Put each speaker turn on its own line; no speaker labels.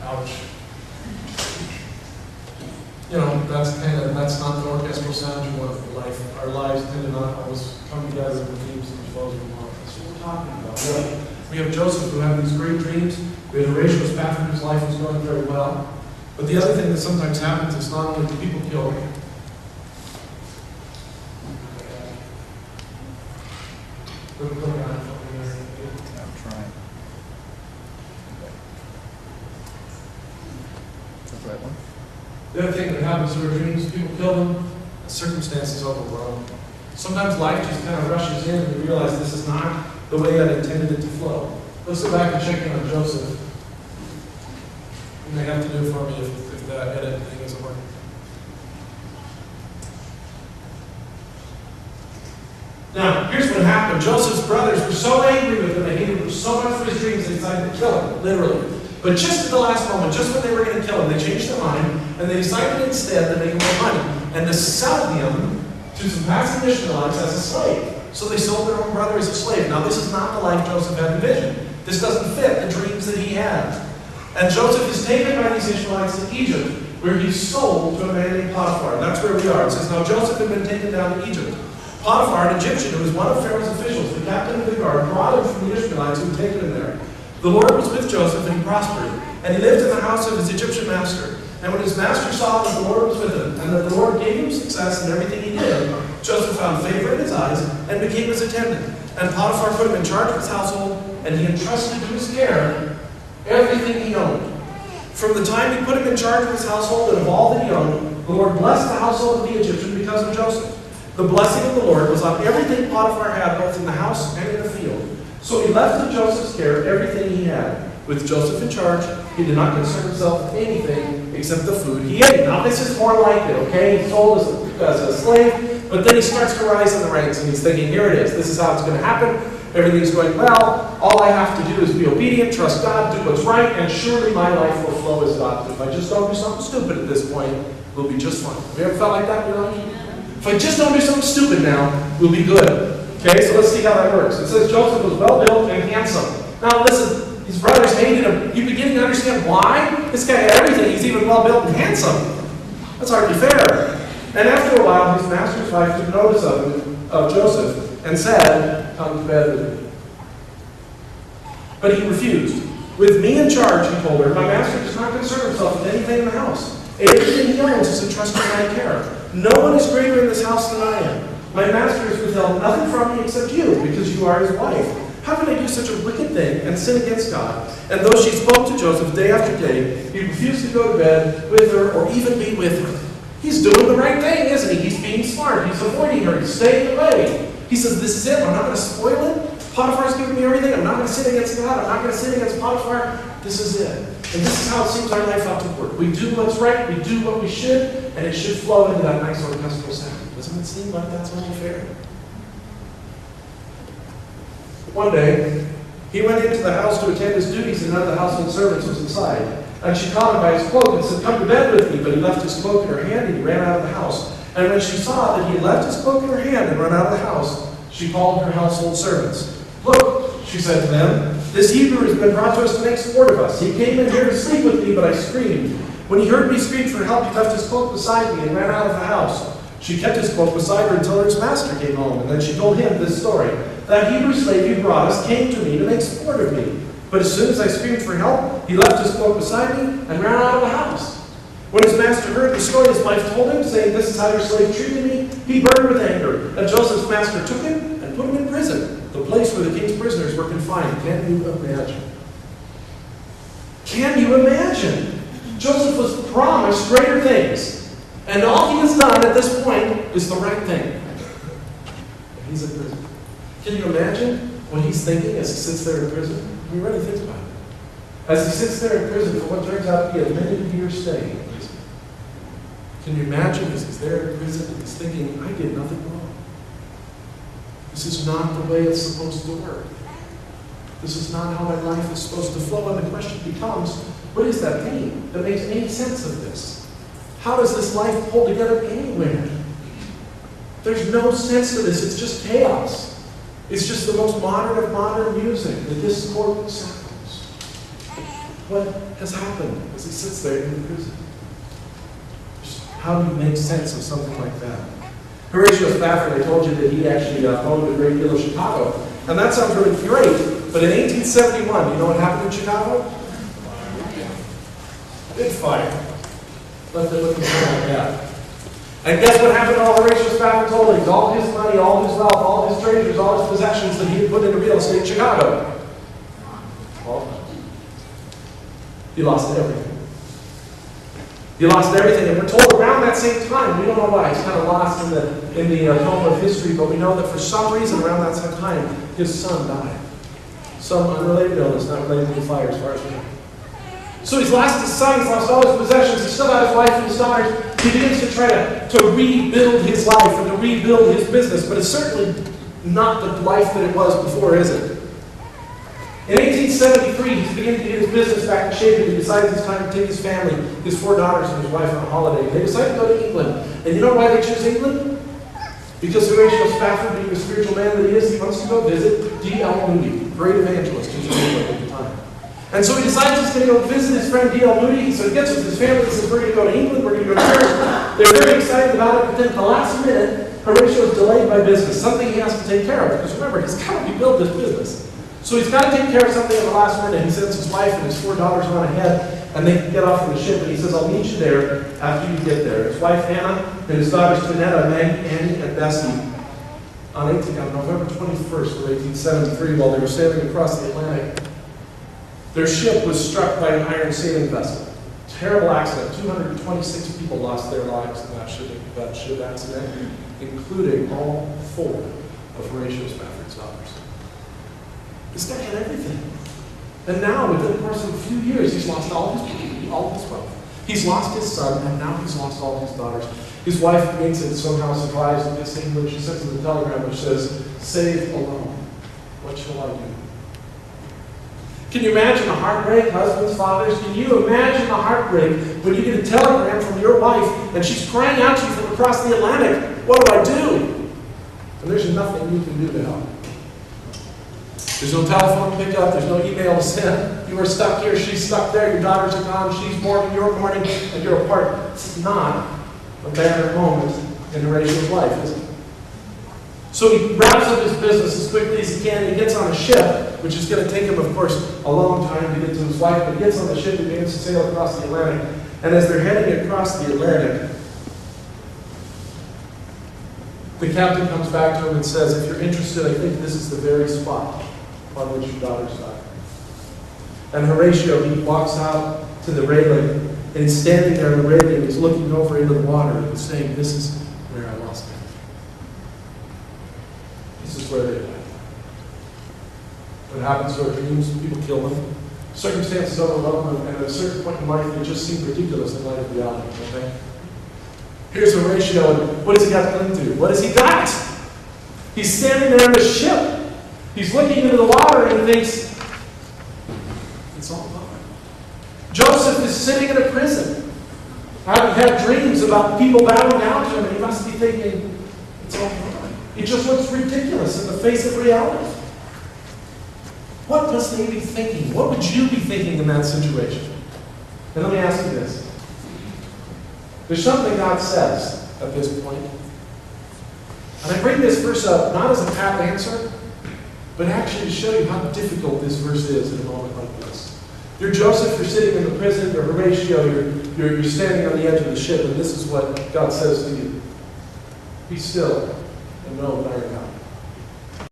Ouch. You know, that's not the orchestral sound you want for life. Our lives tend to not always come together with the themes and flows we want. That's what we're talking about. We have Joseph who had these great dreams. We had Horatio Spafford whose life was going very well. But the other thing that sometimes happens is not only do people kill him.
I'm trying. That's the right one.
The other thing that happens to our dreams, people kill them, and circumstances overwhelm. Sometimes life just kind of rushes in and we realize this is not the way I intended it to flow. Let's go back and check in on Joseph. You may have to do it for me if the edit thing isn't working. Now, here's what happened. Joseph's brothers were so angry with him, they hated him so much for his dreams, they decided to kill him, literally. But just at the last moment, just when they were going to kill him, they changed their mind, and they decided instead to make him more money, and to sell him to some passing Ishmaelites as a slave. So they sold their own brother as a slave. Now, this is not the life Joseph had envisioned. This doesn't fit the dreams that he had. And Joseph is taken by these Ishmaelites to Egypt, where he's sold to a man named Potiphar. That's where we are. It says, now Joseph had been taken down to Egypt. Potiphar, an Egyptian who was one of Pharaoh's officials, the captain of the guard, brought him from the Ishmaelites who had taken him there. The Lord was with Joseph, and he prospered. And he lived in the house of his Egyptian master. And when his master saw that the Lord was with him, and that the Lord gave him success in everything he did, Joseph found favor in his eyes and became his attendant. And Potiphar put him in charge of his household, and he entrusted to his care everything he owned. From the time he put him in charge of his household and of all that he owned, the Lord blessed the household of the Egyptian because of Joseph. The blessing of the Lord was on everything Potiphar had, both in the house and in the field. So he left to Joseph's care everything he had. With Joseph in charge, he did not concern himself with anything except the food he ate. Now this is more like it, okay? He's sold as a slave, but then he starts to rise in the ranks, and he's thinking, here it is. This is how it's going to happen. Everything's going well. All I have to do is be obedient, trust God, do what's right, and surely my life will flow as God. If I just don't do something stupid at this point, we'll be just fine. Have you ever felt like that in your life? If I just don't do something stupid now, we'll be good. Okay, so let's see how that works. It says Joseph was well-built and handsome. Now listen, his brothers hated him. You beginning to understand why? This guy had everything. He's even well-built and handsome. That's hardly fair. And after a while, his master's wife took notice of Joseph and said, come to bed with me. But he refused. With me in charge, he told her, my master does not concern himself with anything in the house. Everything he owns is entrusted in my care. No one is greater in this house than I am. My master has withheld nothing from me except you, because you are his wife. How can I do such a wicked thing and sin against God? And though she spoke to Joseph day after day, he refused to go to bed with her or even be with her. He's doing the right thing, isn't he? He's being smart. He's avoiding her. He's staying away. He says, this is it. I'm not going to spoil it. Potiphar's giving me everything. I'm not going to sin against God. I'm not going to sin against Potiphar. This is it. And this is how it seems our life ought to work. We do what's right. We do what we should. And it should flow into that nice orchestral sound. Doesn't it seem like that's only fair? One day, he went into the house to attend his duties, and none of the household servants was inside. And she caught him by his cloak and said, come to bed with me. But he left his cloak in her hand, and he ran out of the house. And when she saw that he had left his cloak in her hand and run out of the house, she called her household servants. Look, she said to them, this Hebrew has been brought to us to make sport of us. He came in here to sleep with me, but I screamed. When he heard me scream for help, he left his cloak beside me and ran out of the house. She kept his cloak beside her until his master came home, and then she told him this story. That Hebrew slave you brought us came to me to make sport of me. But as soon as I screamed for help, he left his cloak beside me and ran out of the house. When his master heard the story, his wife told him, saying, this is how your slave treated me. He burned with anger. And Joseph's master took him and put him in prison, the place where the king's prisoners were confined. Can you imagine? Can you imagine? Joseph was promised greater things. And all he has done at this point is the right thing. He's in prison. Can you imagine what he's thinking as he sits there in prison? I mean, really think about it. As he sits there in prison for what turns out to be a many-year stay in prison. Can you imagine as he's there in prison and he's thinking, I did nothing wrong. This is not the way it's supposed to work. This is not how my life is supposed to flow. And the question becomes, what is that theme that makes any sense of this? How does this life hold together anywhere? There's no sense to this. It's just chaos. It's just the most modern of modern music, the discordant sounds. what has happened as he sits there in the prison? How do you make sense of something like that? Horatio Spafford, I told you that he actually owned a great deal of Chicago. And that sounds really great, but in 1871, you know what happened in Chicago? Big fire. Left it looking like that. And guess what happened to all Horatio Spafford's holdings? All his money, all his wealth, all his treasures, all his possessions that he had put into real estate in Chicago. Well, he lost everything. He lost everything, and we're told around that same time, we don't know why, it's kind of lost in the tome of history, but we know that for some reason around that same time, his son died. Some unrelated illness, not related to the fire as far as we know. So he's lost his son, he's lost all his possessions, he's still got his wife and his daughters. He begins to try to rebuild his life and to rebuild his business, but it's certainly not the life that it was before, is it? In 1873, he's beginning to get his business back in shape, and he decides it's time to take his family, his 4 daughters and his wife on a holiday. They decide to go to England. And you know why they choose England? Because Horatio Spafford, being the spiritual man that he is, he wants to go visit D.L. Moody, great evangelist who's in England at the time. And so he decides he's going to go visit his friend D.L. Moody. So he gets with his family and says, we're going to go to England, we're going to go to church. They're very excited about it, but then at the last minute, Horatio is delayed by business, something he has to take care of. Because remember, he's got to rebuild this business. So he's got to take care of something at the last minute. He sends his wife and his 4 daughters on ahead, and they get off of the ship, and he says, I'll meet you there after you get there. His wife, Hannah, and his daughters, Janetta, Maggie, Annie, and Bessie, on November 21st of 1873, while they were sailing across the Atlantic, their ship was struck by an iron sailing vessel. Terrible accident. 226 people lost their lives in that ship accident, including all 4 of Horatio Spafford's daughters. This guy had everything. And now, within the course of a few years, he's lost all his wealth. He's lost his son, and now he's lost all his daughters. His wife makes it somehow surprised and gets English. She sends him a telegram which says, "Save alone. What shall I do?" Can you imagine the heartbreak, husbands, fathers? Can you imagine the heartbreak when you get a telegram from your wife and she's crying out to you from across the Atlantic? What do I do? And there's nothing you can do to help. There's no telephone to pick up. There's no email to send. You are stuck here. She's stuck there. Your daughters are gone. She's mourning. You're mourning. And you're apart. It's not a banner moment in Horatio's life, is it? So he wraps up his business as quickly as he can. He gets on a ship, which is going to take him, of course, a long time to get to his wife. But he gets on the ship and begins to sail across the Atlantic. And as they're heading across the Atlantic, the captain comes back to him and says, "If you're interested, I think this is the very spot on which your daughters died." And Horatio, he walks out to the railing, and he's standing there on the railing, he's looking over into the water, and he's saying, "This is where I lost them. This is where they died." What happens to our dreams? People kill them. Circumstances overwhelm them, and at a certain point in life, they just seem ridiculous in light of reality, don't they? Here's Horatio, and what does he got to cling to? What has he got? He's standing there in the ship. He's looking into the water and he thinks, it's all gone. Joseph is sitting in a prison, having had dreams about people bowing down to him, and he must be thinking, it's all gone. It just looks ridiculous in the face of reality. What must they be thinking? What would you be thinking in that situation? And let me ask you this. There's something God says at this point. And I bring this verse up not as a pat answer, but actually to show you how difficult this verse is in a moment like this. You're Joseph, you're sitting in the prison, you're Horatio, you're standing on the edge of the ship, and this is what God says to you. Be still and know that I am God.